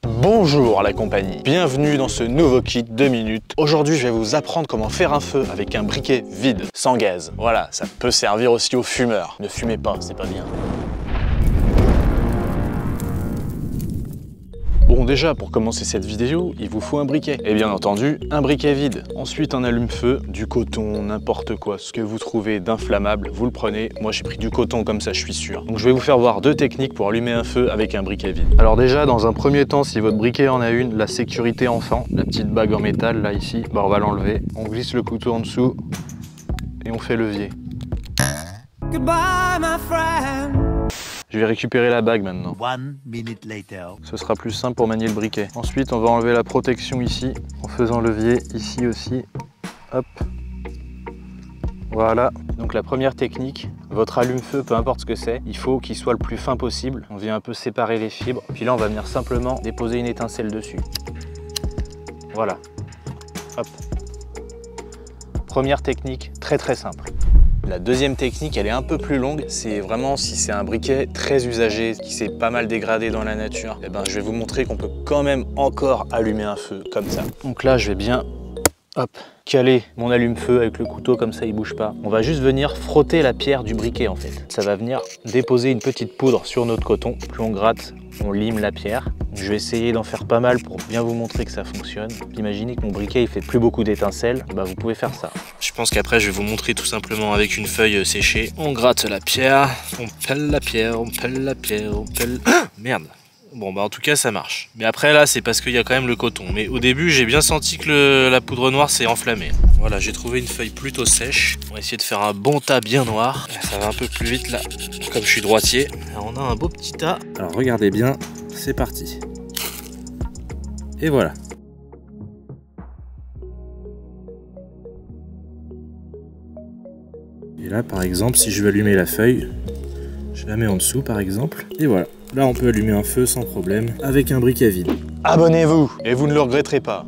Bonjour la compagnie, bienvenue dans ce nouveau kit 2 minutes. Aujourd'hui je vais vous apprendre comment faire un feu avec un briquet vide, sans gaz. Voilà, ça peut servir aussi aux fumeurs. Ne fumez pas, c'est pas bien. Bon déjà, pour commencer cette vidéo, il vous faut un briquet. Et bien entendu, un briquet vide. Ensuite un allume-feu, du coton, n'importe quoi. Ce que vous trouvez d'inflammable, vous le prenez. Moi j'ai pris du coton comme ça, je suis sûr. Donc je vais vous faire voir deux techniques pour allumer un feu avec un briquet vide. Alors déjà, dans un premier temps, si votre briquet en a une, la sécurité enfant, la petite bague en métal là ici, bah on va l'enlever. On glisse le couteau en dessous et on fait levier. Goodbye, my friend. Je vais récupérer la bague maintenant. 1 minute later. Ce sera plus simple pour manier le briquet. Ensuite, on va enlever la protection ici, en faisant levier, ici aussi. Hop. Voilà. Donc la première technique, votre allume-feu, peu importe ce que c'est, il faut qu'il soit le plus fin possible. On vient un peu séparer les fibres. Puis là, on va venir simplement déposer une étincelle dessus. Voilà. Hop. Première technique, très simple. La deuxième technique, elle est un peu plus longue. C'est vraiment si c'est un briquet très usagé, qui s'est pas mal dégradé dans la nature, et ben, je vais vous montrer qu'on peut quand même encore allumer un feu comme ça. Donc là, je vais bien caler mon allume-feu avec le couteau, comme ça il bouge pas. On va juste venir frotter la pierre du briquet en fait. Ça va venir déposer une petite poudre sur notre coton. Plus on gratte, on lime la pierre. Je vais essayer d'en faire pas mal pour bien vous montrer que ça fonctionne. Imaginez que mon briquet il fait plus beaucoup d'étincelles, bah vous pouvez faire ça. Je pense qu'après je vais vous montrer tout simplement avec une feuille séchée. On gratte la pierre, on pèle la pierre, on pèle la pierre, on pèle... Ah, merde. Bon bah en tout cas ça marche. Mais après là c'est parce qu'il y a quand même le coton. Mais au début j'ai bien senti que la poudre noire s'est enflammée. Voilà, j'ai trouvé une feuille plutôt sèche. On va essayer de faire un bon tas bien noir. Ça va un peu plus vite là, comme je suis droitier. Alors, on a un beau petit tas. Alors regardez bien, c'est parti. Et voilà. Et là par exemple, si je veux allumer la feuille, je la mets en dessous par exemple. Et voilà. Là, on peut allumer un feu sans problème avec un briquet vide. Abonnez-vous et vous ne le regretterez pas.